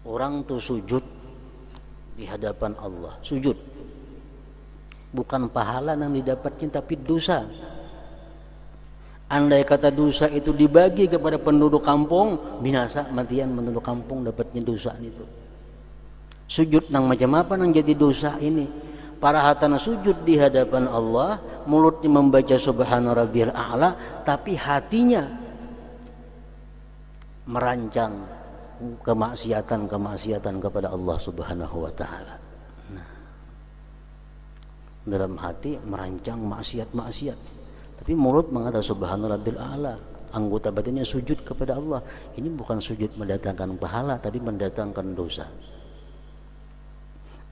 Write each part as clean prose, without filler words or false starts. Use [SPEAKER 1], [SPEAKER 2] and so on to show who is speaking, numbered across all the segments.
[SPEAKER 1] Orang tuh sujud di hadapan Allah, sujud. Bukan pahala yang didapatnya, tapi dosa. Andai kata dosa itu dibagi kepada penduduk kampung, binasa matian penduduk kampung dapatnya dosa itu. Sujud nang macam apa nang jadi dosa ini? Para hatana sujud di hadapan Allah, mulutnya membaca subhana rabbiyal a'la, tapi hatinya merancang kemaksiatan kepada Allah Subhanahu wa taala. Nah, dalam hati merancang maksiat, tapi mulut mengatakan subhana rabbil a'la, anggota batinnya sujud kepada Allah. Ini bukan sujud mendatangkan pahala, tapi mendatangkan dosa.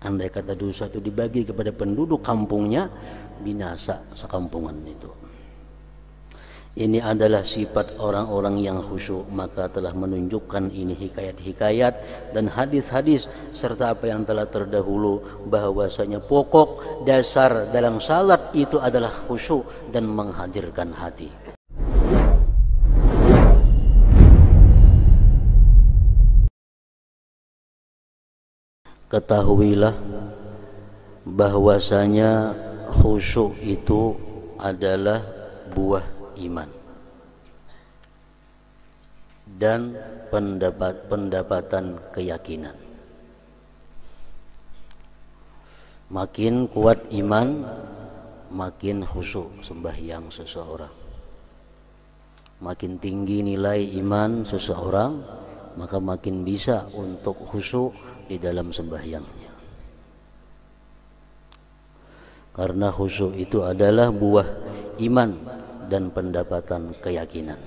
[SPEAKER 1] Andai kata dosa itu dibagi kepada penduduk kampungnya, binasa sekampungan itu. Ini adalah sifat orang-orang yang khusyuk, maka telah menunjukkan ini hikayat-hikayat dan hadis-hadis serta apa yang telah terdahulu, bahwasanya pokok dasar dalam salat itu adalah khusyuk dan menghadirkan hati. Ketahuilah bahwasanya khusyuk itu adalah buah iman dan pendapatan keyakinan. Makin kuat iman, makin khusyuk sembahyang seseorang. Makin tinggi nilai iman seseorang, maka makin bisa untuk khusyuk di dalam sembahyangnya. Karena khusyuk itu adalah buah iman dan pendapatan keyakinan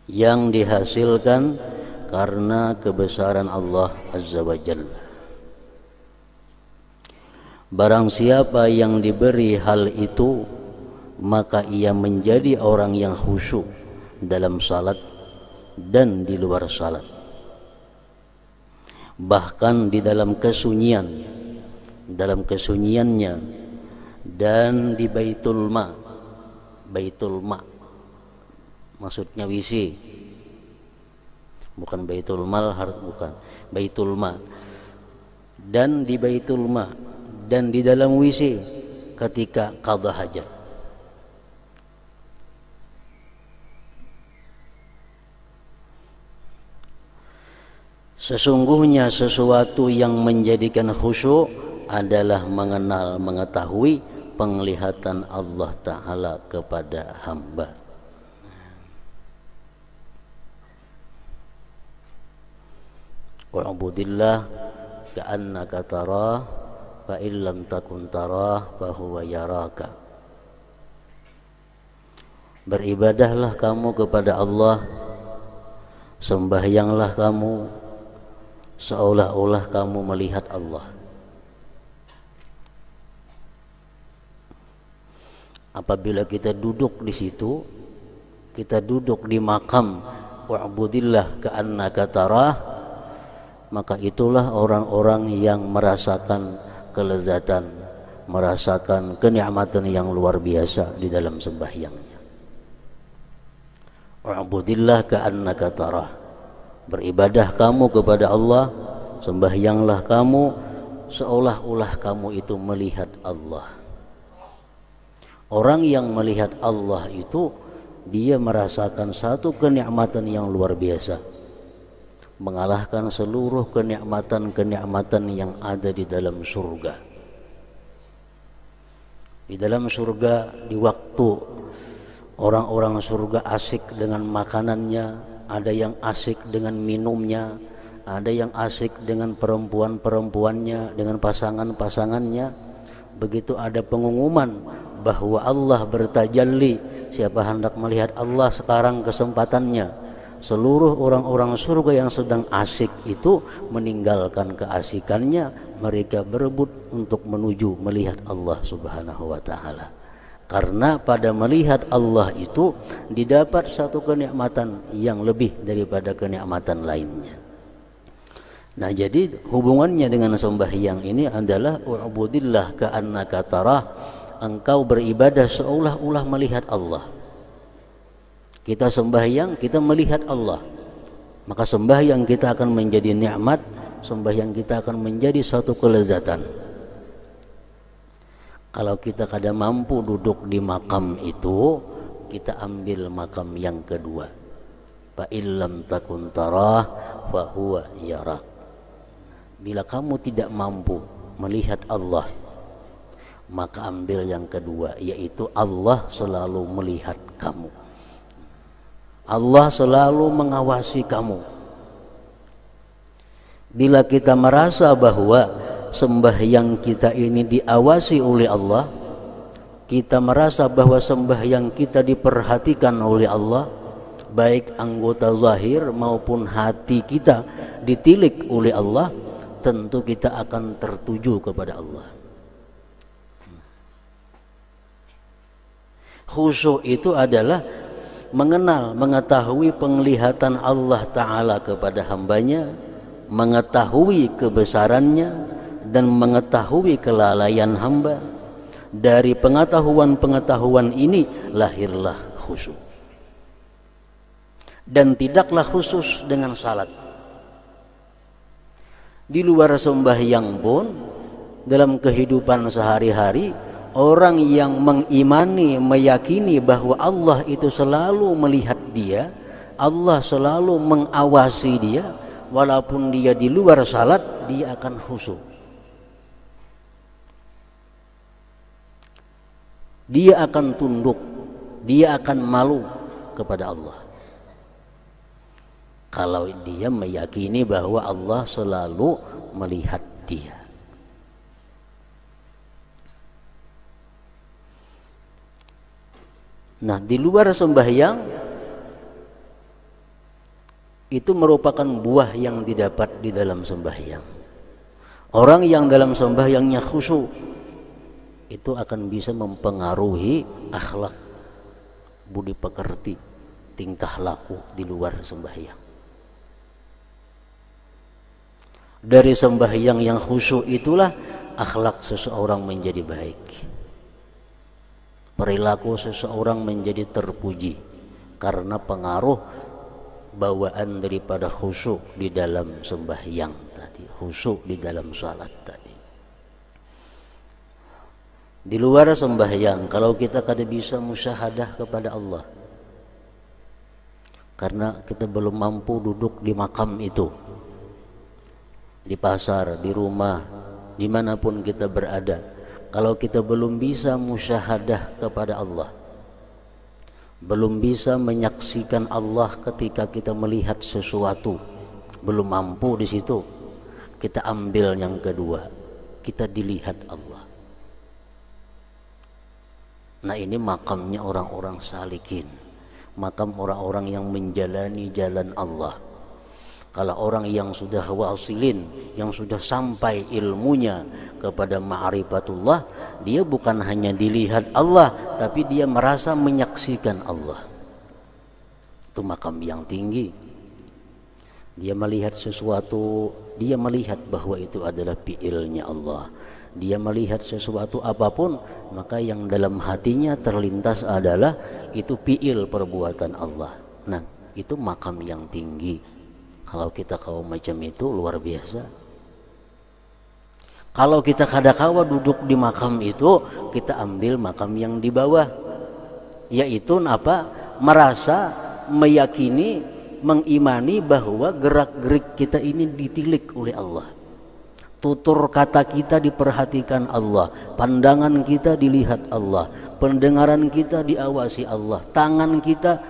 [SPEAKER 1] yang dihasilkan karena kebesaran Allah Azza wa Jalla. Barang siapa yang diberi hal itu, maka ia menjadi orang yang khusyuk dalam salat dan di luar salat, bahkan di dalam kesunyiannya dan di Baitul Ma maksudnya WC, bukan Baitul Mal, bukan Baitul Ma, dan di Baitul Ma dan di dalam WC ketika qadha hajat. Sesungguhnya sesuatu yang menjadikan khusyuk adalah mengetahui penglihatan Allah Ta'ala kepada hamba. Wa'budillah ka'annaka tarah fa illam takun tarah fa huwa yaraka. Beribadahlah kamu kepada Allah, sembahyanglah kamu seolah-olah kamu melihat Allah. Apabila kita duduk di situ, kita duduk di makam wa'budillah ka'annaka tarah, maka itulah orang-orang yang merasakan kelezatan, merasakan kenikmatan yang luar biasa di dalam sembahyangnya. Wa'budillah ka'annaka tarah, beribadah kamu kepada Allah, sembahyanglah kamu seolah-olah kamu itu melihat Allah. Orang yang melihat Allah itu, dia merasakan satu kenikmatan yang luar biasa, mengalahkan seluruh kenikmatan-kenikmatan yang ada di dalam surga. Di dalam surga, di waktu orang-orang surga asik dengan makanannya, ada yang asik dengan minumnya, ada yang asik dengan perempuan-perempuannya, dengan pasangan-pasangannya. Begitu ada pengumuman bahwa Allah bertajalli, siapa hendak melihat Allah sekarang kesempatannya, seluruh orang-orang surga yang sedang asik itu meninggalkan keasikannya, mereka berebut untuk menuju melihat Allah Subhanahu wa ta'ala. Karena pada melihat Allah itu didapat satu kenikmatan yang lebih daripada kenikmatan lainnya. Nah, jadi hubungannya dengan sembahyang ini adalah u'budillah ka'annaka tarah, engkau beribadah seolah-olah melihat Allah. Kita sembahyang, kita melihat Allah. Maka sembahyang kita akan menjadi nikmat, sembahyang kita akan menjadi suatu kelezatan. Kalau kita kada mampu duduk di makam itu, kita ambil makam yang kedua. Fa illam takun tarah fa huwa yarak. Bila kamu tidak mampu melihat Allah, maka ambil yang kedua, yaitu Allah selalu melihat kamu. Allah selalu mengawasi kamu. Bila kita merasa bahwa sembahyang kita ini diawasi oleh Allah, kita merasa bahwa sembahyang kita diperhatikan oleh Allah, baik anggota zahir maupun hati kita ditilik oleh Allah, tentu kita akan tertuju kepada Allah. Khusyuk itu adalah mengenal, mengetahui penglihatan Allah Ta'ala kepada hambanya, mengetahui kebesarannya dan mengetahui kelalaian hamba. Dari pengetahuan-pengetahuan ini lahirlah khusyuk. Dan tidaklah khusus dengan salat. Di luar sembahyang pun, dalam kehidupan sehari-hari, orang yang mengimani, meyakini bahwa Allah itu selalu melihat dia, Allah selalu mengawasi dia, walaupun dia di luar salat, dia akan khusyuk. Dia akan tunduk, dia akan malu kepada Allah. Kalau dia meyakini bahwa Allah selalu melihat dia. Nah, di luar sembahyang itu merupakan buah yang didapat di dalam sembahyang. Orang yang dalam sembahyangnya khusyuk itu akan bisa mempengaruhi akhlak, budi pekerti, tingkah laku di luar sembahyang. Dari sembahyang yang khusyuk itulah akhlak seseorang menjadi baik, perilaku seseorang menjadi terpuji karena pengaruh bawaan daripada khusyuk di dalam sembahyang tadi, khusyuk di dalam salat tadi. Di luar sembahyang, kalau kita kada bisa musyahadah kepada Allah karena kita belum mampu duduk di makam itu, di pasar, di rumah, dimanapun kita berada, kalau kita belum bisa musyahadah kepada Allah, belum bisa menyaksikan Allah ketika kita melihat sesuatu, belum mampu di situ, kita ambil yang kedua, kita dilihat Allah. Nah, ini makamnya orang-orang salikin, makam orang-orang yang menjalani jalan Allah. Kalau orang yang sudah wasilin, yang sudah sampai ilmunya kepada ma'rifatullah, dia bukan hanya dilihat Allah, tapi dia merasa menyaksikan Allah. Itu makam yang tinggi. Dia melihat sesuatu, dia melihat bahwa itu adalah fi'ilnya Allah. Dia melihat sesuatu apapun, maka yang dalam hatinya terlintas adalah itu fi'il perbuatan Allah. Nah, itu makam yang tinggi. Kalau kita kaum macam itu luar biasa. Kalau kita kadakawa duduk di makam itu, kita ambil makam yang di bawah, yaitu apa? Merasa, meyakini, mengimani bahwa gerak-gerik kita ini ditilik oleh Allah. Tutur kata kita diperhatikan Allah, pandangan kita dilihat Allah, pendengaran kita diawasi Allah, tangan kita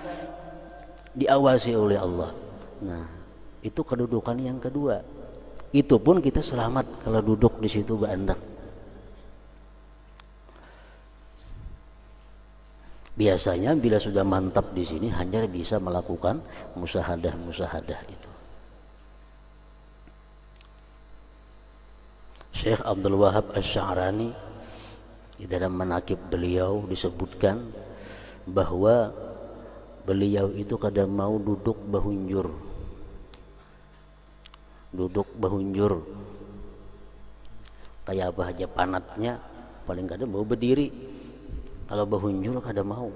[SPEAKER 1] diawasi oleh Allah. Nah, itu kedudukan yang kedua. Itu pun kita selamat kalau duduk di situ bandak. Biasanya bila sudah mantap di sini hanya bisa melakukan musyahadah itu. Syekh Abdul Wahab Asy-Sya'rani di dalam manaqib beliau disebutkan bahwa beliau itu kadang mau duduk bahunjur. Duduk bahunjur kayak apa aja panatnya, paling kadang mau berdiri. Kalau bahunjur kadang mau.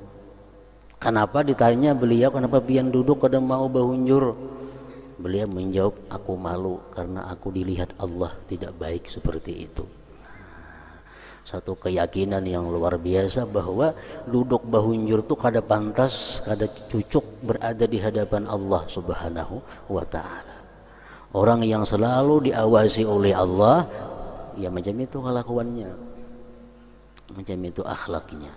[SPEAKER 1] Kenapa ditanya beliau, kenapa pian duduk kadang mau bahunjur? Beliau menjawab, aku malu karena aku dilihat Allah tidak baik seperti itu. Satu keyakinan yang luar biasa bahwa duduk bahunjur itu kada pantas, kada cucuk berada di hadapan Allah Subhanahu wa ta'ala. Orang yang selalu diawasi oleh Allah, ya macam itu kelakuannya, macam itu akhlaknya.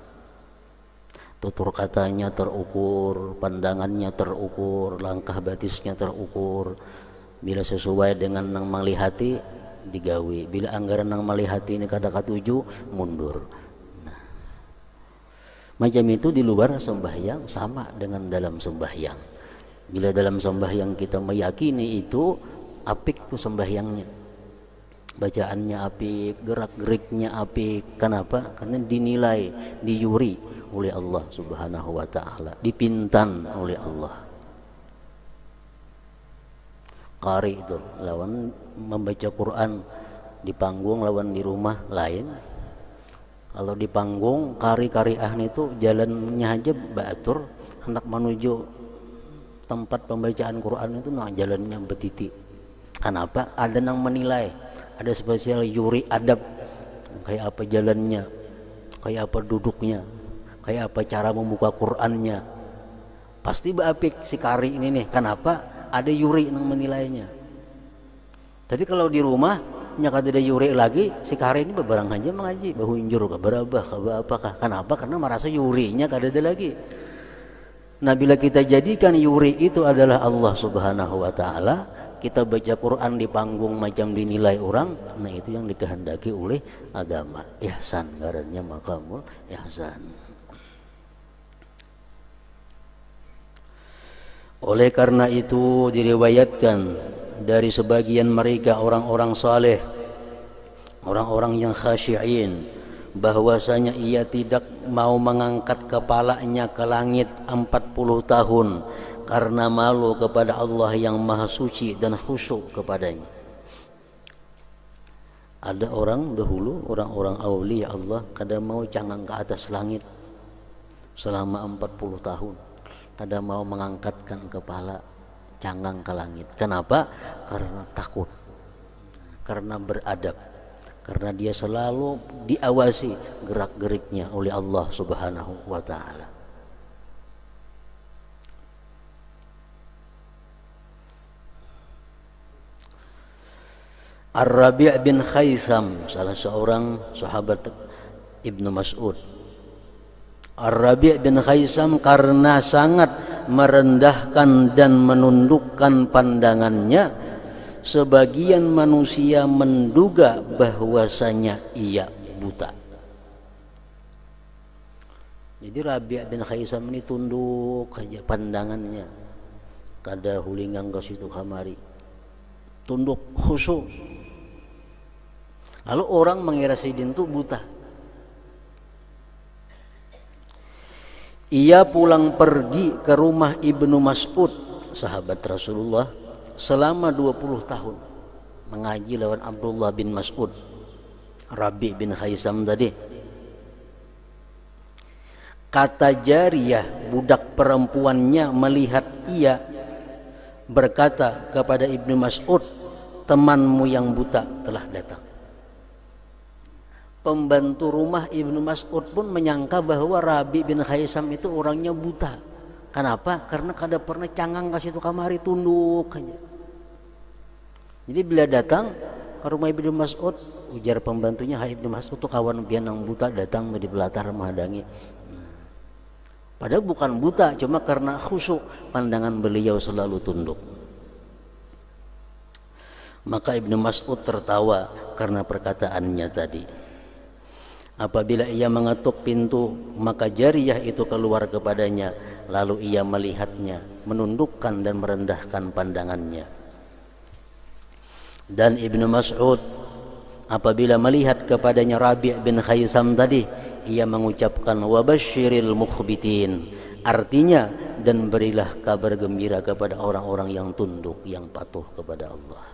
[SPEAKER 1] Tutur katanya terukur, pandangannya terukur, langkah batisnya terukur. Bila sesuai dengan nang malihati digawi, bila anggaran nang malihati ini kada katuju mundur. Nah, macam itu di luar sembahyang sama dengan dalam sembahyang. Bila dalam sembahyang kita meyakini itu apik tuh sembahyangnya, bacaannya apik, gerak-geriknya apik. Kenapa? Karena dinilai, diyuri oleh Allah Subhanahu wa ta'ala, dipintan oleh Allah. Qari itu lawan membaca Quran di panggung lawan di rumah lain. Kalau di panggung qari-qariah itu jalannya aja batur, hendak menuju tempat pembacaan Quran itu nah jalannya betiti. Kenapa? Ada yang menilai, ada spesial yuri adab, kayak apa jalannya, kayak apa duduknya, kayak apa cara membuka Qur'annya. Pasti baapik si kari ini nih. Kenapa? Ada yuri yang menilainya. Tapi kalau di rumah nyaka ada yuri lagi, si kari ini bebarang aja mengaji, bahunjur ke berabah ke apakah. Kenapa? Karena merasa yurinya kada ada lagi. Nah, bila kita jadikan yuri itu adalah Allah Subhanahu wa ta'ala, kita baca Quran di panggung macam dinilai orang, nah itu yang dikehendaki oleh agama. Ihsan, ngarannya maqamul ihsan. Oleh karena itu diriwayatkan dari sebagian mereka orang-orang saleh, orang-orang yang khasyiin, bahwasanya ia tidak mau mengangkat kepalanya ke langit 40 tahun karena malu kepada Allah yang maha suci dan khusyuk kepadanya. Ada orang dahulu, orang-orang aulia Allah kada mau cangang ke atas langit selama 40 tahun, kada mau mengangkatkan kepala cangang ke langit. Kenapa? Karena takut, karena beradab, karena dia selalu diawasi gerak-geriknya oleh Allah Subhanahu wa ta'ala. Ar-Rabi' bin Khaisam, salah seorang sahabat Ibnu Mas'ud. Ar-Rabi' bin Khaisam karena sangat merendahkan dan menundukkan pandangannya, sebagian manusia menduga bahwasanya ia buta. Jadi Rabi' bin Khaisam ini tunduk aja pandangannya, kada hulingang ke situ kamari, tunduk khusyuk. Lalu orang mengira Sayyidin itu buta. Ia pulang pergi ke rumah Ibnu Mas'ud, sahabat Rasulullah, selama 20 tahun mengaji lawan Abdullah bin Mas'ud. Rabi' bin Khaisam tadi. Kata jariyah, budak perempuannya, melihat ia, berkata kepada Ibnu Mas'ud, temanmu yang buta telah datang. Pembantu rumah Ibnu Mas'ud pun menyangka bahwa Rabi' bin Khaisam itu orangnya buta. Kenapa? Karena kada pernah cangang ke situ kamari, tunduk aja. Jadi bila datang ke rumah Ibnu Mas'ud, ujar pembantunya, hai Ibnu Mas'ud tuh kawan pian yang buta datang di belatar menghadangi. Padahal bukan buta, cuma karena khusyuk pandangan beliau selalu tunduk. Maka Ibnu Mas'ud tertawa karena perkataannya tadi. Apabila ia mengetuk pintu, maka jariyah itu keluar kepadanya, lalu ia melihatnya, menundukkan dan merendahkan pandangannya. Dan Ibnu Mas'ud apabila melihat kepadanya Rabi' bin Khaisam tadi, ia mengucapkan wabasyiril mukhbitin, artinya dan berilah kabar gembira kepada orang-orang yang tunduk, yang patuh kepada Allah.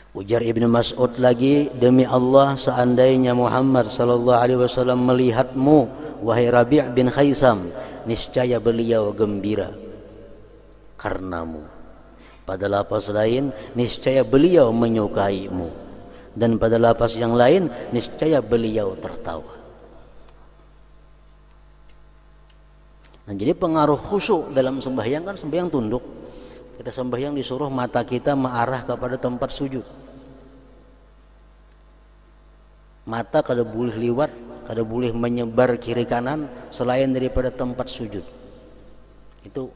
[SPEAKER 1] Ujar Ibnu Mas'ud lagi, demi Allah seandainya Muhammad sallallahu alaihi wasallam melihatmu wahai Rabi' bin Khaisam, niscaya beliau gembira karenamu. Pada lafaz lain, niscaya beliau menyukaimu. Dan pada lafaz yang lain, niscaya beliau tertawa. Nah, jadi pengaruh khusyuk dalam sembahyang kan sembahyang tunduk. Kita sembahyang disuruh mata kita mengarah kepada tempat sujud. Mata kada boleh liwat, kada boleh menyebar kiri kanan selain daripada tempat sujud. Itu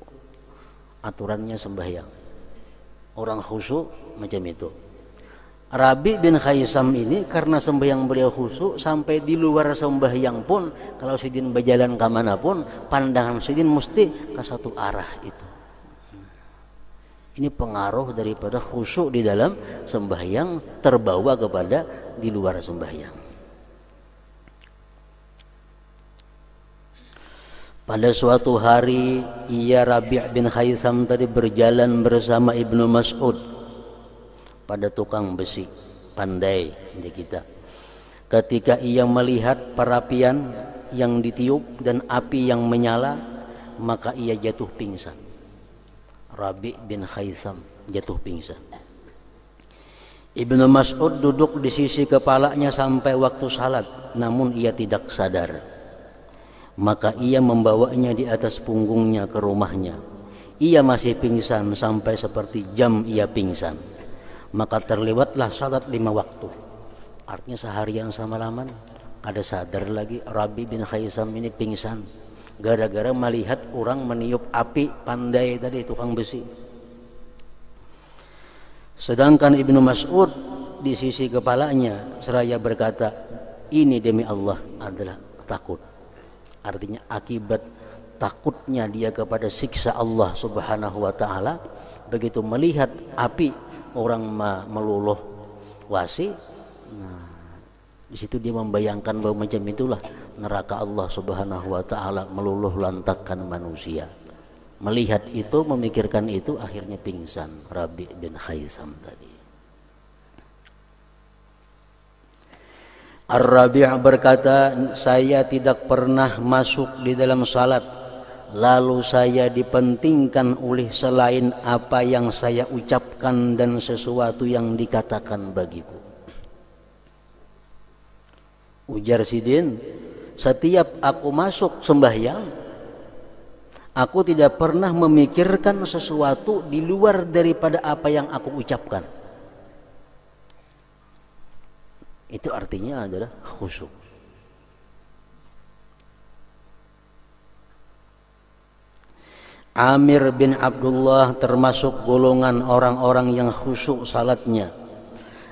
[SPEAKER 1] aturannya sembahyang. Orang khusyuk macam itu. Rabi bin Khaisam ini karena sembahyang beliau khusyuk, sampai di luar sembahyang pun kalau Sidin berjalan ke mana pun pandangan Sidin mesti ke satu arah itu. Ini pengaruh daripada khusyuk di dalam sembahyang terbawa kepada di luar sembahyang. Pada suatu hari ia Rabi' bin Khaisam tadi berjalan bersama Ibnu Mas'ud pada tukang besi, pandai di kita. Ketika ia melihat perapian yang ditiup dan api yang menyala, maka ia jatuh pingsan. Rabi' bin Khaisam jatuh pingsan. Ibnu Mas'ud duduk di sisi kepalanya sampai waktu salat, namun ia tidak sadar. Maka ia membawanya di atas punggungnya ke rumahnya. Ia masih pingsan sampai seperti jam ia pingsan. Maka terlewatlah salat 5 waktu. Artinya seharian semalaman ada sadar lagi Rabi bin Khaisam ini pingsan gara-gara melihat orang meniup api pandai tadi tukang besi. Sedangkan Ibnu Mas'ud di sisi kepalanya seraya berkata, ini demi Allah adalah takut. Artinya akibat takutnya dia kepada siksa Allah Subhanahu wa taala, begitu melihat api orang meluluh wasi, nah, di situ dia membayangkan bahwa macam itulah neraka Allah Subhanahu wa taala meluluh lantakkan manusia. Melihat itu, memikirkan itu, akhirnya pingsan Rabi bin Khaisam tadi. Ar-Rabi' berkata, saya tidak pernah masuk di dalam salat lalu saya dipentingkan oleh selain apa yang saya ucapkan dan sesuatu yang dikatakan bagiku. Ujar Sidin, setiap aku masuk sembahyang, aku tidak pernah memikirkan sesuatu di luar daripada apa yang aku ucapkan. Itu artinya adalah khusyuk. Amir bin Abdullah termasuk golongan orang-orang yang khusyuk salatnya.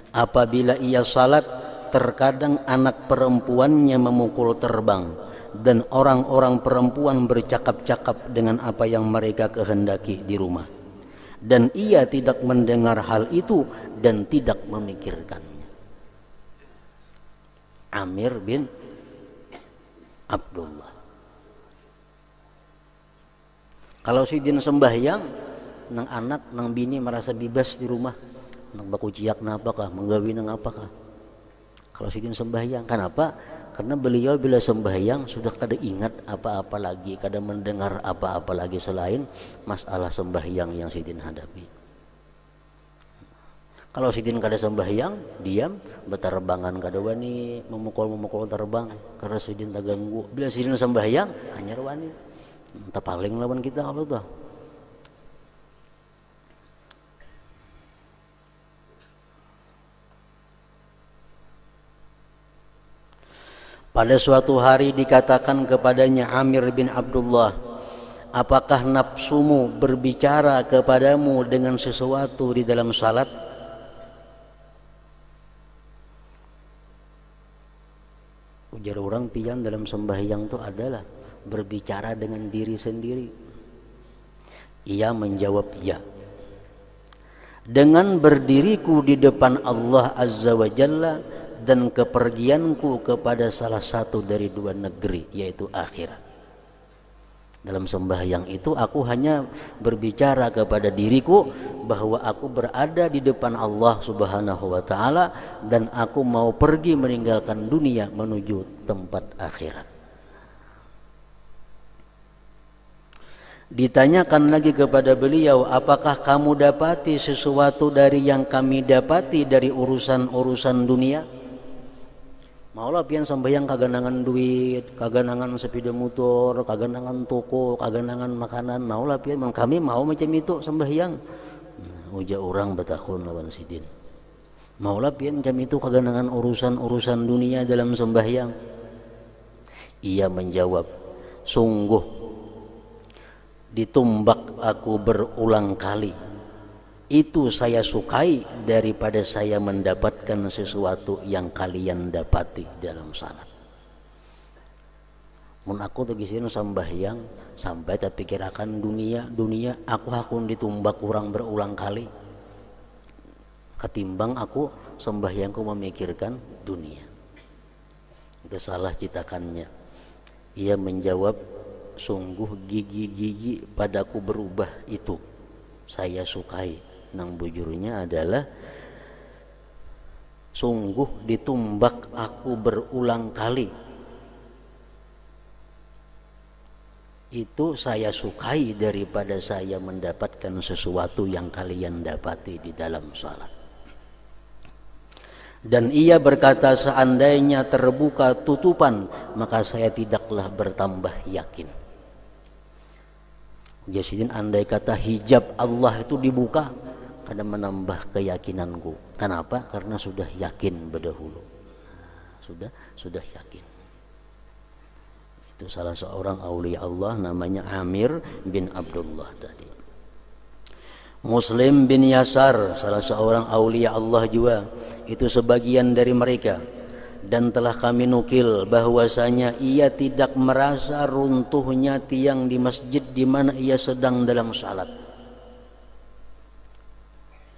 [SPEAKER 1] Apabila ia salat, terkadang anak perempuannya memukul terbang dan orang-orang perempuan bercakap-cakap dengan apa yang mereka kehendaki di rumah. Dan ia tidak mendengar hal itu dan tidak memikirkan. Amir bin Abdullah. Kalau Sidin sembahyang, nang anak, nang bini merasa bebas di rumah, nang baku ciak napakah, menggawi nang apakah. Kalau Sidin sembahyang, kenapa? Karena beliau bila sembahyang sudah kada ingat apa-apa lagi, kada mendengar apa-apa lagi selain masalah sembahyang yang Sidin hadapi. Kalau Sidin kada sembahyang, diam, berterbangan kada wani, memukul terbang karena Sidin tak ganggu. Bila Sidin sembahyang, hanya wani. Tak paling lawan kita kalau tuh. Pada suatu hari dikatakan kepadanya Amir bin Abdullah, apakah nafsumu berbicara kepadamu dengan sesuatu di dalam salat? Ujar orang, pian dalam sembahyang itu adalah berbicara dengan diri sendiri. Ia menjawab, ya. Dengan berdiriku di depan Allah Azza wa Jalla dan kepergianku kepada salah satu dari 2 negeri, yaitu akhirat. Dalam sembahyang itu aku hanya berbicara kepada diriku bahwa aku berada di depan Allah Subhanahu wa taala dan aku mau pergi meninggalkan dunia menuju tempat akhirat. Ditanyakan lagi kepada beliau, apakah kamu dapati sesuatu dari yang kami dapati dari urusan-urusan dunia? Maulah pian sembahyang kaganangan duit, kaganangan sepeda motor, kaganangan toko, kaganangan makanan. Maulah pian kami mau macam itu sembahyang. Uja orang betahun lawan sidin. Maulah pian macam itu kaganangan urusan-urusan dunia dalam sembahyang. Ia menjawab, sungguh ditumbak aku berulang kali, itu saya sukai daripada saya mendapatkan sesuatu yang kalian dapati dalam salat. Mun aku tegisin sambahyang sampai terpikirakan dunia aku ditumbak kurang berulang kali ketimbang aku sembahyangku memikirkan dunia. Itu salah citakannya. Ia menjawab, sungguh gigi-gigi padaku berubah itu saya sukai. Nang bujurnya adalah sungguh ditumbak aku berulang kali, itu saya sukai daripada saya mendapatkan sesuatu yang kalian dapati di dalam salat. Dan ia berkata, seandainya terbuka tutupan maka saya tidaklah bertambah yakin. Jasidin, andai kata hijab Allah itu dibuka, kadang menambah keyakinanku. Kenapa? Karena sudah yakin berdahulu. Sudah yakin. Itu salah seorang aulia Allah namanya Amir bin Abdullah tadi. Muslim bin Yasar, salah seorang aulia Allah juga, itu sebagian dari mereka. Dan telah kami nukil bahwasanya ia tidak merasa runtuhnya tiang di masjid di mana ia sedang dalam salat.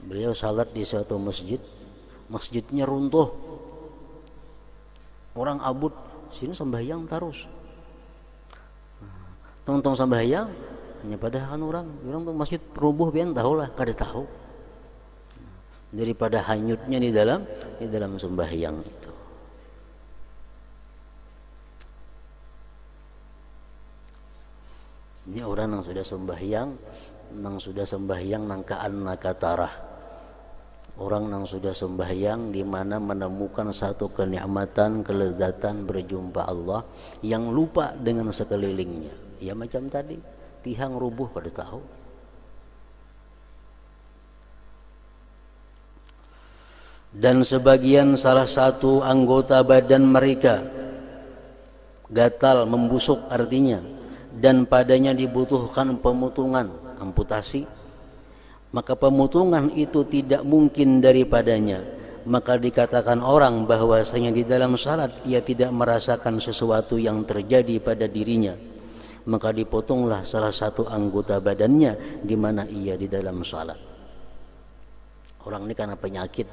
[SPEAKER 1] Beliau salat di suatu masjid, masjidnya runtuh, orang abut, sini sembahyang terus. Tong sembahyang, hanya padahal orang tuh masjid rubuh pian tahulah, kada tahu. Daripada hanyutnya di dalam sembahyang itu. Ini orang yang sudah sembahyang nangkaan nakatarah. Orang yang sudah sembahyang di mana menemukan satu kenikmatan, kelezatan berjumpa Allah yang lupa dengan sekelilingnya. Ya macam tadi, tihang rubuh kada tahu. Dan sebagian salah satu anggota badan mereka gatal, membusuk artinya, dan padanya dibutuhkan pemotongan, amputasi, maka pemotongan itu tidak mungkin daripadanya. Maka dikatakan orang bahwasanya di dalam salat ia tidak merasakan sesuatu yang terjadi pada dirinya. Maka dipotonglah salah satu anggota badannya di mana ia di dalam salat. Orang ini karena penyakit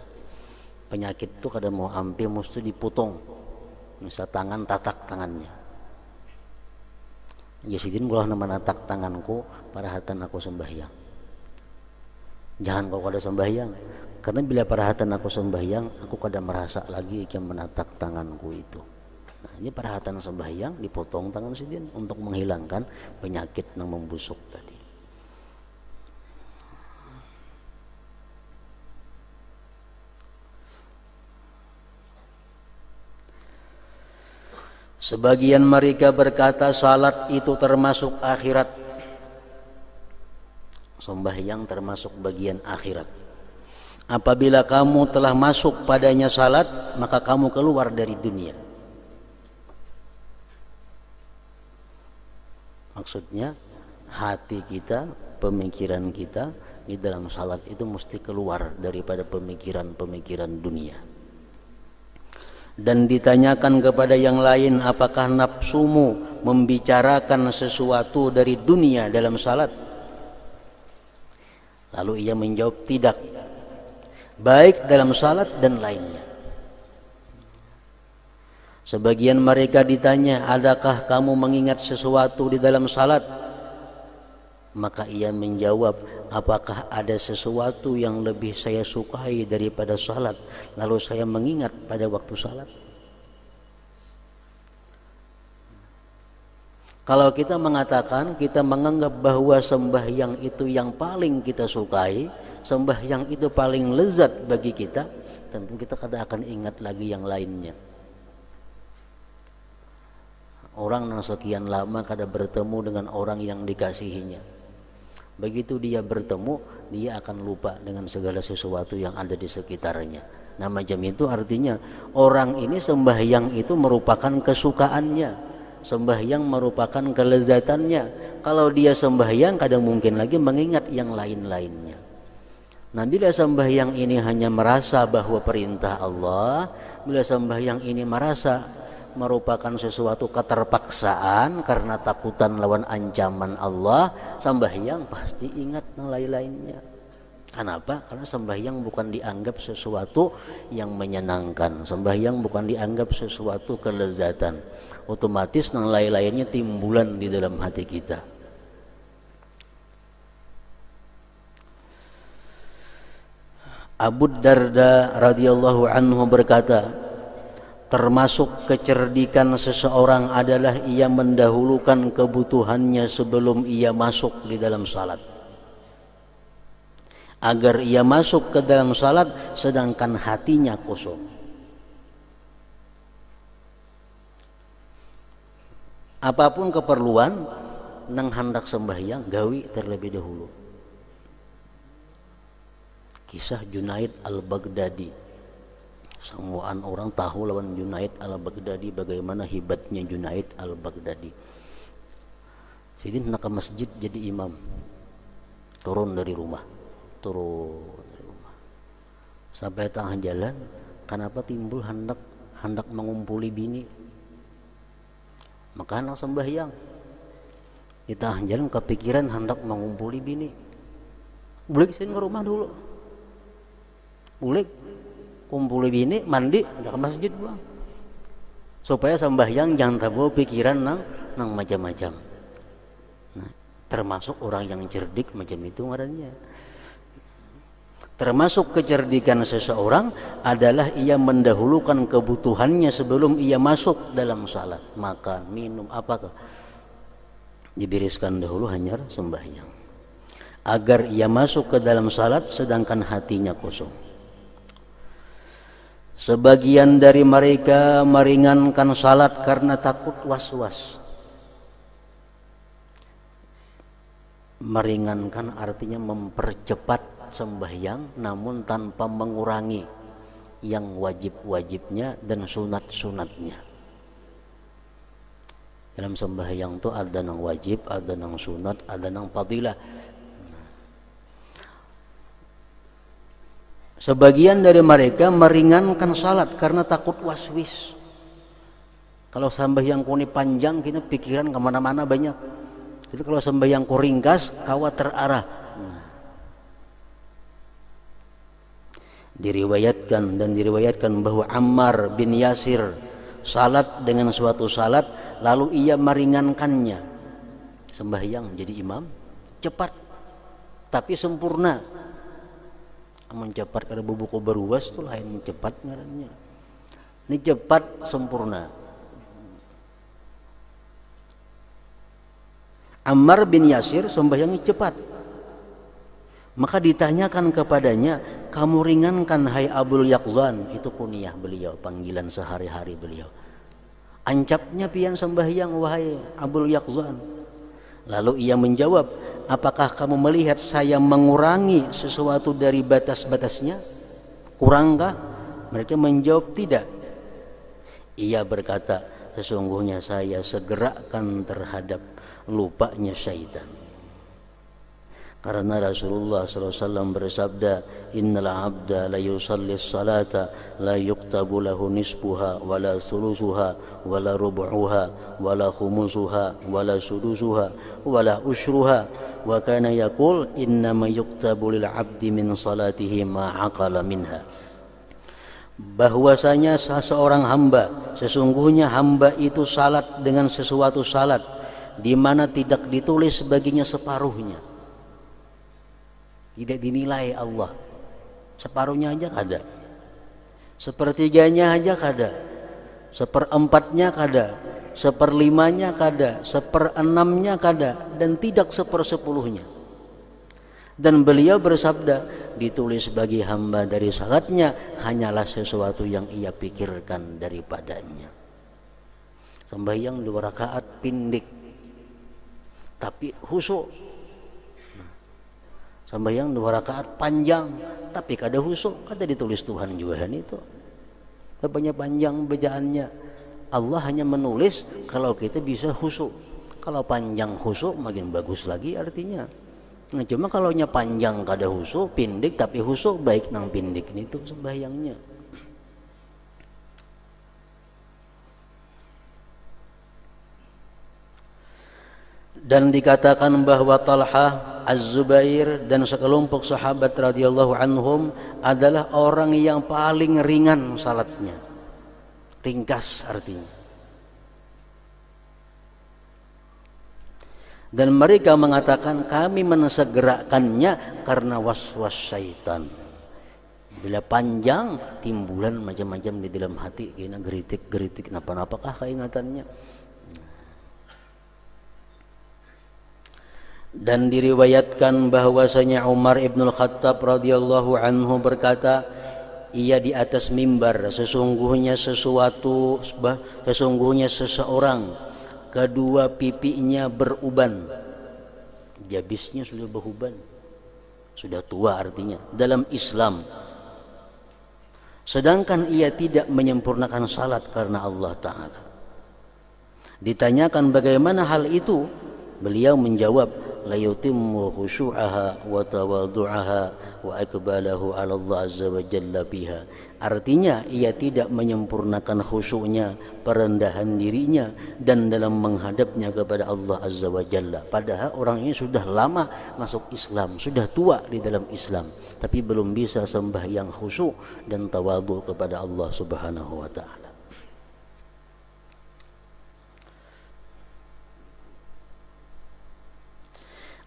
[SPEAKER 1] itu kadang mau ampe mesti dipotong. Misal tangan, tatak tangannya. Jasidin bulah nama natak tanganku parahatan aku sembahyang. Jangan kau kada sembahyang, karena bila parahatan aku sembahyang, aku kada merasa lagi yang menatak tanganku itu. Nah, ini parahatan sembahyang dipotong tangan sidin untuk menghilangkan penyakit yang membusuk tadi. Sebagian mereka berkata salat itu termasuk akhirat. Sembahyang termasuk bagian akhirat. Apabila kamu telah masuk padanya salat, maka kamu keluar dari dunia. Maksudnya hati kita, pemikiran kita di dalam salat itu mesti keluar daripada pemikiran-pemikiran dunia. Dan ditanyakan kepada yang lain, apakah nafsumu membicarakan sesuatu dari dunia dalam salat? Lalu ia menjawab, tidak, baik dalam salat dan lainnya. Sebagian mereka ditanya, adakah kamu mengingat sesuatu di dalam salat? Maka ia menjawab, apakah ada sesuatu yang lebih saya sukai daripada salat, lalu saya mengingat pada waktu salat? Kalau kita mengatakan, kita menganggap bahwa sembahyang itu yang paling kita sukai, sembahyang itu paling lezat bagi kita, tentu kita kada akan ingat lagi yang lainnya. Orang yang sekian lama kada bertemu dengan orang yang dikasihinya, begitu dia bertemu, dia akan lupa dengan segala sesuatu yang ada di sekitarnya. Nah, macam itu artinya orang ini sembahyang itu merupakan kesukaannya, sembahyang merupakan kelezatannya. Kalau dia sembahyang, kadang mungkin lagi mengingat yang lain-lainnya. Nah, bila sembahyang ini hanya merasa bahwa perintah Allah, bila sembahyang ini merasa merupakan sesuatu keterpaksaan karena takutan lawan ancaman Allah, sembahyang pasti ingat yang lain-lainnya. Kenapa? Karena sembahyang bukan dianggap sesuatu yang menyenangkan, sembahyang bukan dianggap sesuatu kelezatan. Otomatis yang lain-lainnya timbulan di dalam hati kita. Abu Darda radhiyallahu anhu berkata, termasuk kecerdikan seseorang adalah ia mendahulukan kebutuhannya sebelum ia masuk di dalam salat, agar ia masuk ke dalam salat sedangkan hatinya kosong. Apapun keperluan nang hendak sembahyang, gawi terlebih dahulu. Kisah Junaid al-Baghdadi, semuaan orang tahu lawan Junaid al-Baghdadi, bagaimana hebatnya Junaid al-Baghdadi. Jadi nak ke masjid jadi imam, turun dari rumah sampai tengah jalan, kenapa timbul hendak mengumpuli bini, maka hendak sembahyang. Di tengah jalan kepikiran hendak mengumpuli bini, boleh kesini ke rumah dulu, boleh kumpuli bini, mandi, ke masjid pulang, supaya sembahyang jangan terbawa pikiran nang macam-macam. Nah, termasuk orang yang cerdik macam itu ngarannya. Termasuk kecerdikan seseorang adalah ia mendahulukan kebutuhannya sebelum ia masuk dalam salat. Makan, minum, apakah dibereskan dahulu hanya sembahyang, agar ia masuk ke dalam salat sedangkan hatinya kosong. Sebagian dari mereka meringankan salat karena takut was-was. Meringankan artinya mempercepat sembahyang namun tanpa mengurangi yang wajib-wajibnya dan sunat-sunatnya. Dalam sembahyang itu ada yang wajib, ada yang sunat, ada yang fadilah. Sebagian dari mereka meringankan salat karena takut waswis. Kalau sembahyang kuni panjang, kita pikiran kemana-mana banyak. Jadi kalau sembahyang ku ringkas, kawa terarah. Diriwayatkan bahwa Ammar bin Yasir salat dengan suatu salat, lalu ia meringankannya. Sembahyang jadi imam cepat tapi sempurna. Amun cepat kada bubuku beruas tu lain cepat ngarannya. Ini cepat sempurna. Ammar bin Yasir sembahyangnya cepat. Maka ditanyakan kepadanya, kamu ringankan hai Abul Yaqzan, itu kunyah beliau, panggilan sehari-hari beliau. Ancapnya pian sembahyang wahai Abul Yaqzan. Lalu ia menjawab, apakah kamu melihat saya mengurangi sesuatu dari batas-batasnya? Kurangkah? Mereka menjawab tidak. Ia berkata, sesungguhnya saya segerakan terhadap lupanya syaitan. Karena Rasulullah SAW bersabda, innal abda la yusalli salata la yuktabu lahu nisbuha wala thuluthuha wala rubu'uha wala khumusuha wala sudusuha wala ushruha wa kana yaqul innama yuktabu lil abdi min salatihi ma aqala minha. Bahwasanya seorang hamba, sesungguhnya hamba itu salat dengan sesuatu salat di mana tidak ditulis baginya separuhnya. Tidak dinilai Allah, separuhnya aja kada, sepertiganya aja kada, seperempatnya kada, seperlimanya kada, seperenamnya kada, dan tidak sepersepuluhnya. Dan beliau bersabda, ditulis bagi hamba dari salatnya hanyalah sesuatu yang ia pikirkan daripadanya. Sembahyang 2 rakaat pindik tapi khusyuk. Sembahyang 2 rakaat panjang tapi kada khusyuk, kada ditulis Tuhan juga itu. Banyak panjang bacaannya. Allah hanya menulis kalau kita bisa khusyuk. Kalau panjang khusyuk makin bagus lagi artinya. Nah, cuma kalau nya panjang kada khusyuk, pindik tapi khusyuk, baik nang pindik itu sembahyangnya. Dan dikatakan bahwa Talha, Az-Zubair dan sekelompok sahabat radhiyallahu anhum adalah orang yang paling ringan salatnya. Ringkas artinya. Dan mereka mengatakan kami mensegerakannya karena was-was syaitan. Bila panjang timbulan macam-macam di dalam hati, kena geritik-geritik napa-napakah keingatannya. Dan diriwayatkan bahwasanya Umar ibn Khattab radhiyallahu anhu berkata, ia di atas mimbar, sesungguhnya seseorang kedua pipinya beruban, jabisnya sudah beruban, sudah tua artinya dalam Islam, sedangkan ia tidak menyempurnakan salat karena Allah Ta'ala. Ditanyakan bagaimana hal itu, beliau menjawab, la yutimmu khusyu'aha wa tawadhu'aha wa ikbalahu 'ala Allah azza wa jalla biha. Artinya ia tidak menyempurnakan khusyuknya, perendahan dirinya dan dalam menghadapnya kepada Allah azza wa jalla. Padahal orang ini sudah lama masuk Islam, sudah tua di dalam Islam, tapi belum bisa sembahyang khusyuk dan tawadhu kepada Allah Subhanahu wa taala.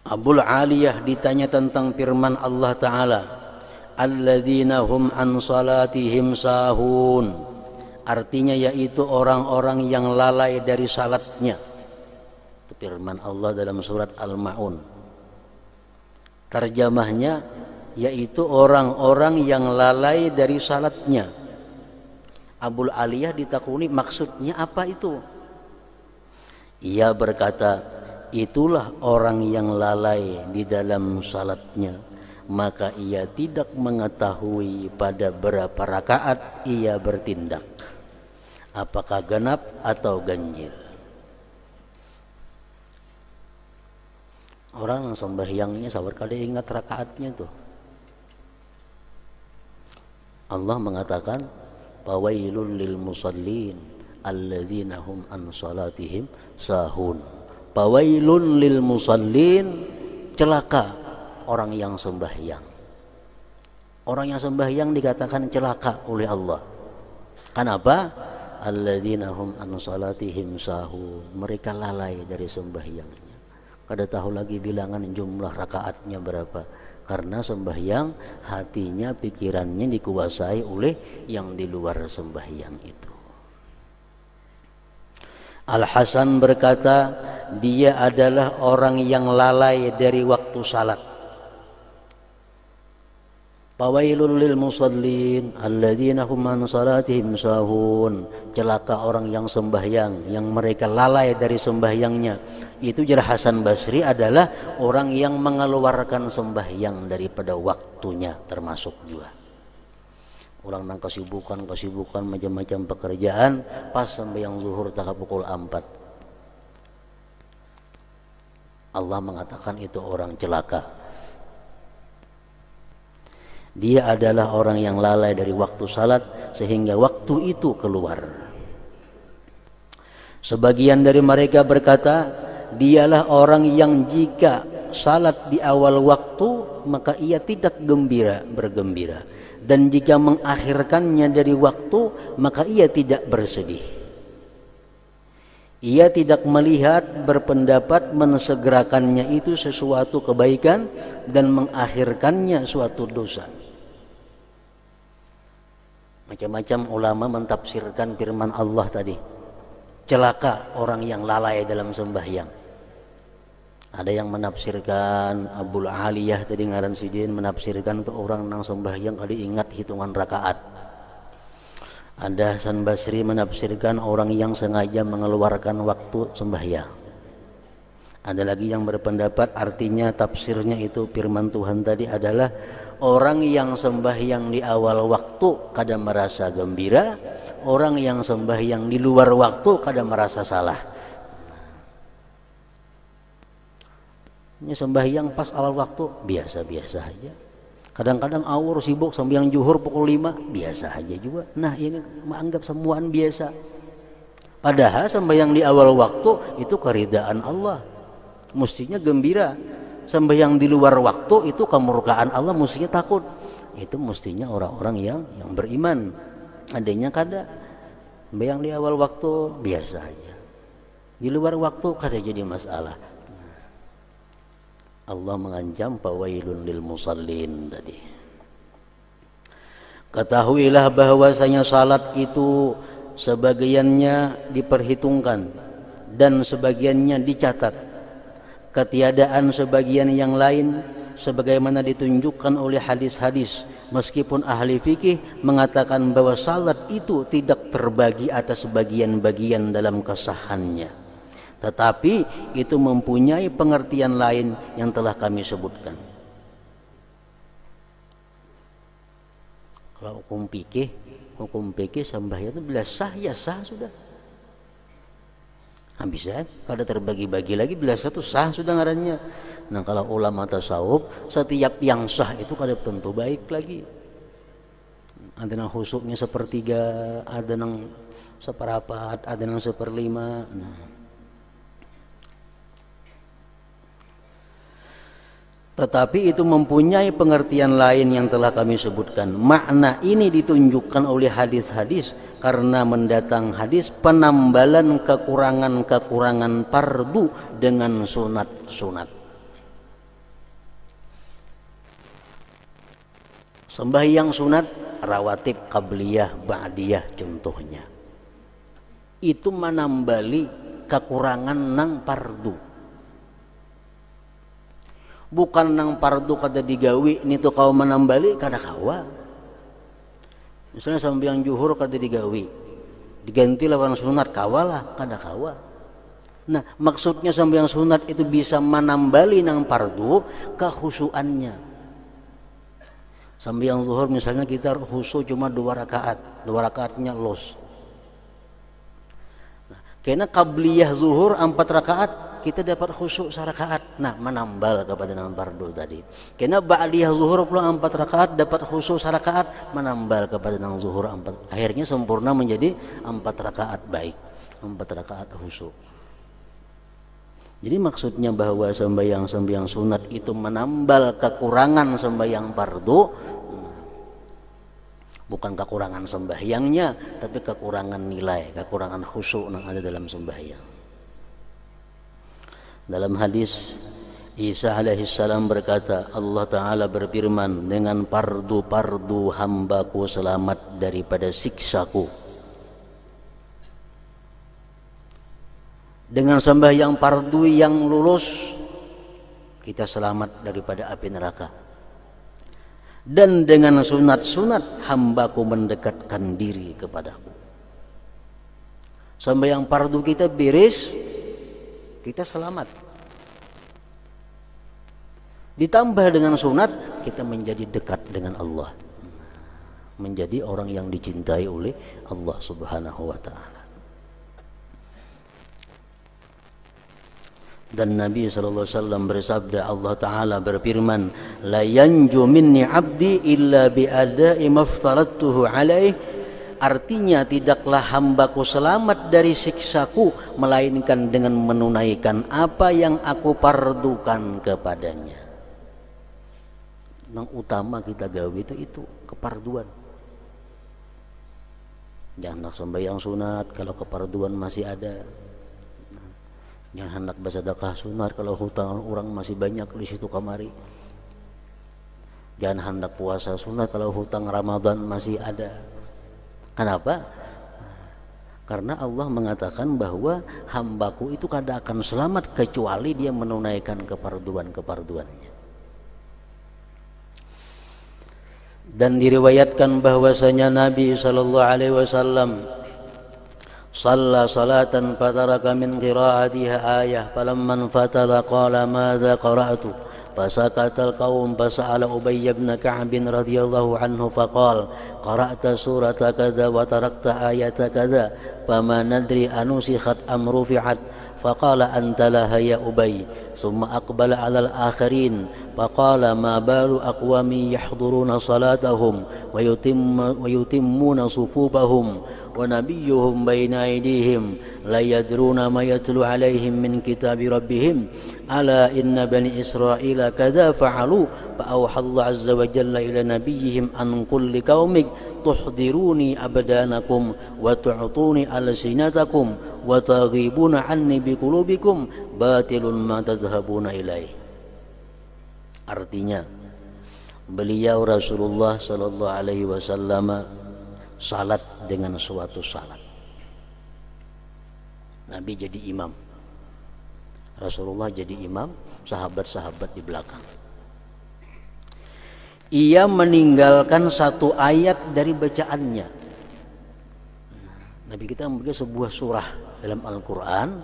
[SPEAKER 1] Abul Aliyah ditanya tentang firman Allah Ta'ala, alladzina hum an salatihim sahun, artinya yaitu orang-orang yang lalai dari salatnya. Itu firman Allah dalam surat Al-Ma'un. Terjemahnya yaitu orang-orang yang lalai dari salatnya. Abul Aliyah ditakuni maksudnya apa itu? Ia berkata, itulah orang yang lalai di dalam salatnya, maka ia tidak mengetahui pada berapa rakaat ia bertindak, apakah genap atau ganjil. Orang yang sembahyangnya sabar kali ingat rakaatnya tuh. Allah mengatakan, fawailul lil musallin alladzina hum an salatihim sahun. Fawailun lil musallin, celaka orang yang sembahyang. Orang yang sembahyang dikatakan celaka oleh Allah. Kenapa? Alladzina hum an salatihim sahun, mereka lalai dari sembahyangnya. Kada tahu lagi bilangan jumlah rakaatnya berapa, karena sembahyang hatinya, pikirannya dikuasai oleh yang di luar sembahyang itu. Al-Hasan berkata, dia adalah orang yang lalai dari waktu salat. Fawailul lil musallin alladzina hum an salatihim sahun, celaka orang yang sembahyang, yang mereka lalai dari sembahyangnya. Itu jar Hasan Basri adalah orang yang mengeluarkan sembahyang daripada waktunya, termasuk juga. Orang nang kesibukan macam-macam pekerjaan, pas sembahyang zuhur tak pukul 4. Allah mengatakan itu orang celaka. Dia adalah orang yang lalai dari waktu salat sehingga waktu itu keluar. Sebagian dari mereka berkata, dialah orang yang jika salat di awal waktu maka ia tidak bergembira, dan jika mengakhirkannya dari waktu maka ia tidak bersedih. Ia tidak melihat, berpendapat mensegerakannya itu sesuatu kebaikan dan mengakhirkannya suatu dosa. Macam-macam ulama mentafsirkan firman Allah tadi. Celaka orang yang lalai dalam sembahyang. Ada yang menafsirkan, Abul Aliyah tadi ngaran sidin menafsirkan, untuk orang nang sembahyang kali ingat hitungan rakaat. Ada Hasan Basri menafsirkan orang yang sengaja mengeluarkan waktu sembahyang. Ada lagi yang berpendapat artinya tafsirnya itu firman Tuhan tadi adalah orang yang sembahyang di awal waktu kadang merasa gembira, orang yang sembahyang di luar waktu kadang merasa salah. Ini sembahyang pas awal waktu biasa-biasa aja. Kadang-kadang awur sibuk sembahyang zuhur pukul 5 biasa aja juga. Nah, ini menganggap semuaan biasa. Padahal sembahyang di awal waktu itu keridaan Allah. Mestinya gembira. Sembahyang di luar waktu itu kemurkaan Allah, mestinya takut. Itu mestinya orang-orang yang beriman. Adanya kada sembahyang di awal waktu biasa aja. Di luar waktu kada jadi masalah. Allah mengancam fawailun lil musallin tadi. Ketahuilah bahwasanya salat itu sebagiannya diperhitungkan dan sebagiannya dicatat. Ketiadaan sebagian yang lain sebagaimana ditunjukkan oleh hadis-hadis, meskipun ahli fikih mengatakan bahwa salat itu tidak terbagi atas bagian-bagian dalam kesahannya, tetapi itu mempunyai pengertian lain yang telah kami sebutkan. Kalau hukum fikih sembahyang itu bila sah ya sah sudah. Bisa kada terbagi-bagi lagi, bila satu sah sudah ngarannya. Nah, kalau ulama tasawuf setiap yang sah itu kada tentu baik lagi. Ada yang khusuknya sepertiga, ada yang seperapat, ada yang seperlima. Tetapi itu mempunyai pengertian lain yang telah kami sebutkan. Makna ini ditunjukkan oleh hadis-hadis karena mendatang hadis penambalan kekurangan-kekurangan fardu dengan sunat-sunat. Sembahyang sunat, rawatib, qabliyah, ba'diyah contohnya. Itu menambali kekurangan nang fardu. Bukan nang fardu kada digawi ini tuh kau menambali kada kawa. Misalnya sembahyang zuhur kada digawi, diganti lawan sunat kawalah kada kawa. Nah, maksudnya sembahyang sunat itu bisa menambali nang fardu kehusuannya. Sembahyang zuhur misalnya kita khusyuk cuma 2 rakaat, 2 rakaatnya los. Nah, karena qabliyah zuhur 4 rakaat kita dapat khusyuk sarakaat. Nah, menambal kepada nang fardu tadi. Karena ba'diyah zuhur pula 4 rakaat dapat khusyuk sarakaat, menambal kepada nang zuhur 4. Akhirnya sempurna menjadi 4 rakaat baik, 4 rakaat khusyuk. Jadi maksudnya bahwa sembahyang sunat itu menambal kekurangan sembahyang fardu, bukan kekurangan sembahyangnya, tapi kekurangan nilai, kekurangan khusyuk yang ada dalam sembahyang. Dalam hadis Isa alaihissalam berkata, Allah Ta'ala berfirman, dengan fardu-fardu hambaku selamat daripada siksaku. Dengan sembahyang fardu yang lulus kita selamat daripada api neraka. Dan dengan sunat-sunat hambaku mendekatkan diri kepadaku. Sembahyang fardu kita beres, kita selamat. Ditambah dengan sunat kita menjadi dekat dengan Allah, menjadi orang yang dicintai oleh Allah Subhanahu wa ta'ala. Dan Nabi SAW bersabda, Allah Ta'ala berfirman, la yanju minni abdi illa bi'ada'i maftaradtuhu alaih. Artinya tidaklah hambaku selamat dari siksaku melainkan dengan menunaikan apa yang aku fardukan kepadanya. Yang utama kita gawe itu keparduan. Jangan nak sembahyang sunat kalau keparduan masih ada. Jangan hendak bersedekah sunat kalau hutang orang masih banyak di situ kamari. Jangan hendak puasa sunat kalau hutang Ramadan masih ada. Kenapa? Karena Allah mengatakan bahwa hambaku itu kada akan selamat kecuali dia menunaikan kefarduan-kefarduannya. Dan diriwayatkan bahwasanya Nabi sallallahu alaihi wasallam shalla salatan fataraka min qiraatiha ayah falamman fatala qala madza qara'tu فسكت القوم فسأل أبي بن كعب رضي الله عنه فقال قرأت سورة كذا وتركت آية كذا فما ندري أنسخت أم رفعت فقال أنت لها يا أبي ثم أقبل على الآخرين فقال ما بال أقوام يحضرون صلاتهم ويتمون صفوفهم ونبيهم بين أيديهم لا يدرون ما يتلو عليهم من كتاب ربهم ألا إن بني إسرائيل كذا فعلوا فأوحى الله عز وجل إلى نبيهم أن كل قومك تحضروني أبدانكم وتعطوني ألسنتكم وتغيبون عني بقلوبكم باطل ما تذهبون إليه. Artinya beliau Rasulullah sallallahu alaihi wasallam salat dengan suatu salat. Nabi jadi imam, Rasulullah jadi imam, sahabat-sahabat di belakang. Ia meninggalkan satu ayat dari bacaannya. Nabi kita membaca sebuah surah dalam Al-Quran,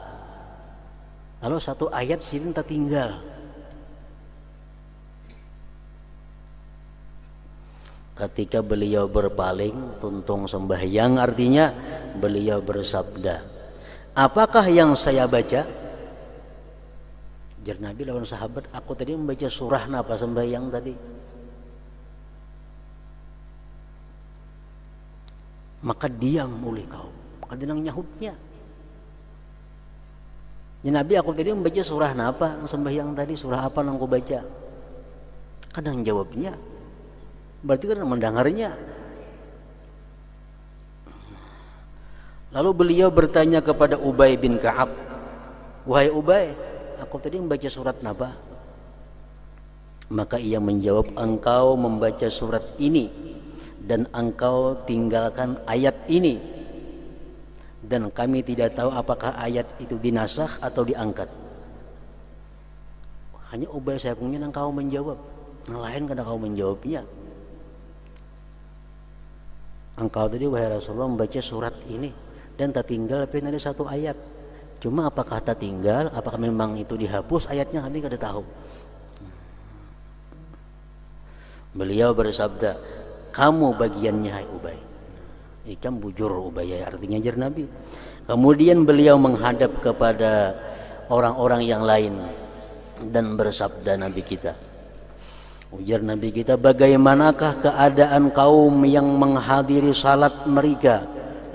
[SPEAKER 1] lalu satu ayat silin tertinggal. Ketika beliau berpaling tuntung sembahyang, artinya beliau bersabda, apakah yang saya baca? Jar Nabi lawan sahabat, aku tadi membaca surah napa sembahyang tadi. Maka diam oleh kau, kadang nyahutnya. Ya Nabi, aku tadi membaca surah napa sembahyang tadi, surah apa yang aku baca? Kadang jawabnya, berarti kan mendengarnya. Lalu beliau bertanya kepada Ubay bin Ka'ab, wahai Ubay, aku tadi membaca surat napa? Maka ia menjawab, engkau membaca surat ini dan engkau tinggalkan ayat ini, dan kami tidak tahu apakah ayat itu dinasakh atau diangkat. Hanya Ubay sayangnya engkau menjawab, yang lain kada kau menjawabnya. Engkau tadi wahai Rasulullah membaca surat ini dan tak tinggal tapi ada satu ayat. Cuma apakah tak tinggal, apakah memang itu dihapus ayatnya, kami kada tahu. Beliau bersabda, kamu bagiannya hai Ubay. Ikam bujur Ubay, artinya jar Nabi. Kemudian beliau menghadap kepada orang-orang yang lain dan bersabda Nabi kita, ujar Nabi kita, bagaimanakah keadaan kaum yang menghadiri salat mereka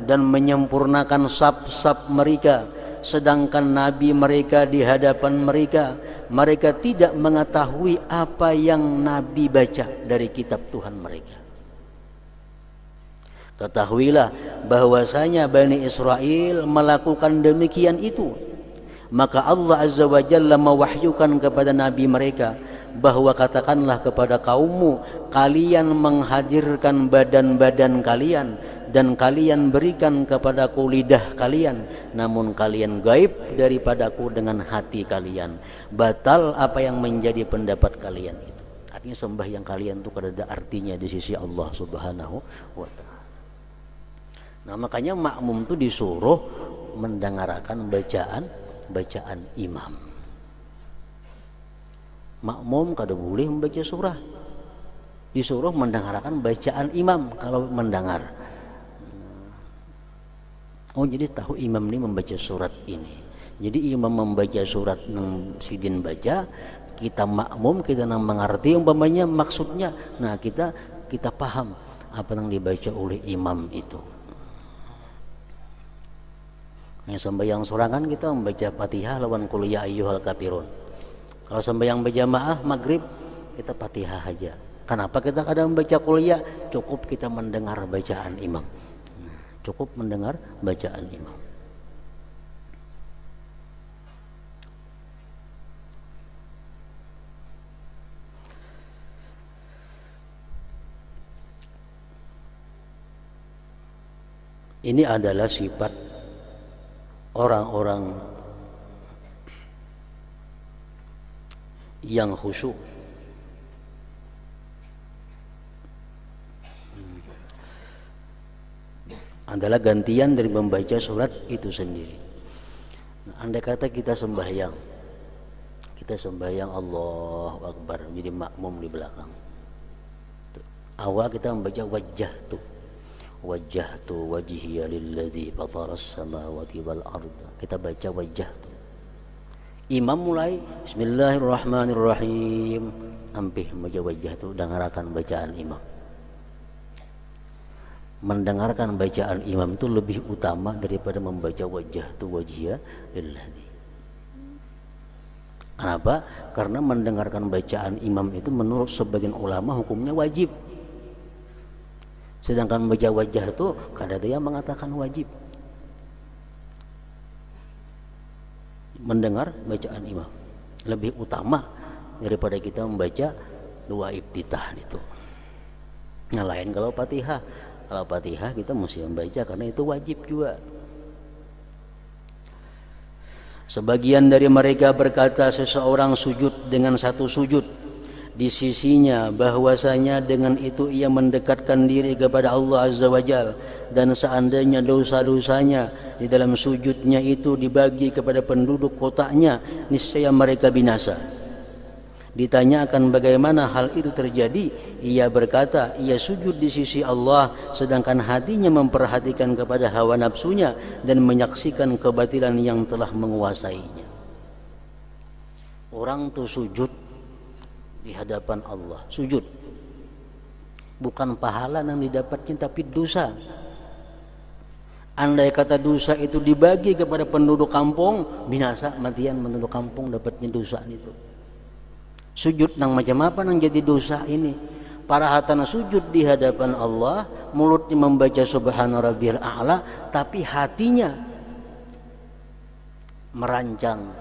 [SPEAKER 1] dan menyempurnakan saf-saf mereka, sedangkan Nabi mereka di hadapan mereka, mereka tidak mengetahui apa yang Nabi baca dari kitab Tuhan mereka. Ketahuilah bahwasanya Bani Israel melakukan demikian itu. Maka Allah Azza wa Jalla mewahyukan kepada Nabi mereka bahwa katakanlah kepada kaummu, kalian menghadirkan badan-badan kalian dan kalian berikan kepadaku lidah kalian, namun kalian gaib daripadaku dengan hati kalian. Batal apa yang menjadi pendapat kalian itu. Artinya sembahyang kalian itu kada ada artinya di sisi Allah Subhanahu wa ta'ala. Nah makanya makmum itu disuruh mendengarkan bacaan imam. Makmum kada boleh membaca surah, disuruh mendengarkan bacaan imam kalau mendengar. Oh jadi tahu imam ini membaca surat ini. Jadi imam membaca surat nang sidin baca, kita makmum, kita nang mengerti umpamanya maksudnya. Nah kita paham apa yang dibaca oleh imam itu. Yang sembahyang sorangan kita membaca Fatihah lawan qul ya ayyuhal kafirun. Kalau sembahyang berjamaah maghrib kita Fatihah aja. Kenapa kita kadang membaca qul ya? Cukup kita mendengar bacaan imam. Cukup mendengar bacaan imam. Ini adalah sifat orang-orang yang khusyuk adalah gantian dari membaca surat itu sendiri. Andai kata kita sembahyang Allahu Akbar, jadi makmum di belakang. Awal kita membaca wajjahtu wajhiya lilladzi fataras samawati wal arda. Kita baca wajjahtu. Imam mulai Bismillahirrahmanirrahim, hampir membaca wajjahtu, dengarkan bacaan imam. Mendengarkan bacaan imam itu lebih utama daripada membaca wajjahtu wajhiya lilladzi. Kenapa? Karena mendengarkan bacaan imam itu menurut sebagian ulama hukumnya wajib. Sedangkan membaca wajah itu ada yang mengatakan wajib. Mendengar bacaan imam lebih utama daripada kita membaca doa iftitah itu. Yang lain kalau Fatihah. Kalau Fatihah kita mesti membaca karena itu wajib juga. Sebagian dari mereka berkata seseorang sujud dengan satu sujud di sisinya, bahwasanya dengan itu ia mendekatkan diri kepada Allah Azza wa Jalla, dan seandainya dosa-dosanya di dalam sujudnya itu dibagi kepada penduduk kotaknya, niscaya mereka binasa. Ditanyakan bagaimana hal itu terjadi, ia berkata ia sujud di sisi Allah sedangkan hatinya memperhatikan kepada hawa nafsunya dan menyaksikan kebatilan yang telah menguasainya. Orang tuh sujud di hadapan Allah, sujud bukan pahala yang didapatnya tapi dosa. Andai kata dosa itu dibagi kepada penduduk kampung, binasa matian penduduk kampung dapatnya dosa itu. Sujud nang macam apa nang jadi dosa ini? Para hatana sujud di hadapan Allah, mulutnya membaca subhana rabbiyal a'la, tapi hatinya merancang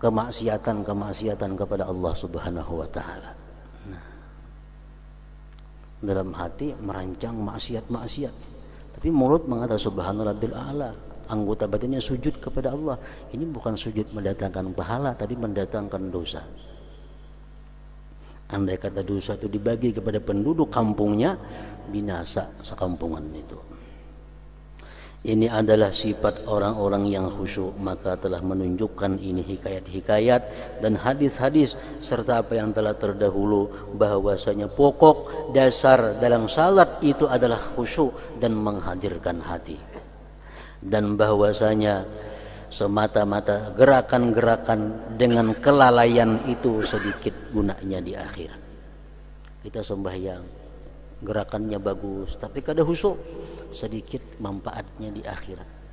[SPEAKER 1] kemaksiatan kepada Allah Subhanahu wa taala. Nah, dalam hati merancang maksiat, tapi mulut mengatakan subhana rabbiyal a'la, anggota batinnya sujud kepada Allah. Ini bukan sujud mendatangkan pahala, tapi mendatangkan dosa. Andai kata dosa itu dibagi kepada penduduk kampungnya, binasa sekampungan itu. Ini adalah sifat orang-orang yang khusyuk, maka telah menunjukkan ini hikayat-hikayat dan hadis-hadis serta apa yang telah terdahulu, bahwasanya pokok dasar dalam salat itu adalah khusyuk dan menghadirkan hati, dan bahwasanya semata-mata gerakan-gerakan dengan kelalaian itu sedikit gunanya di akhirat. Kita sembahyang, gerakannya bagus, tapi kada khusyuk, sedikit manfaatnya di akhirat.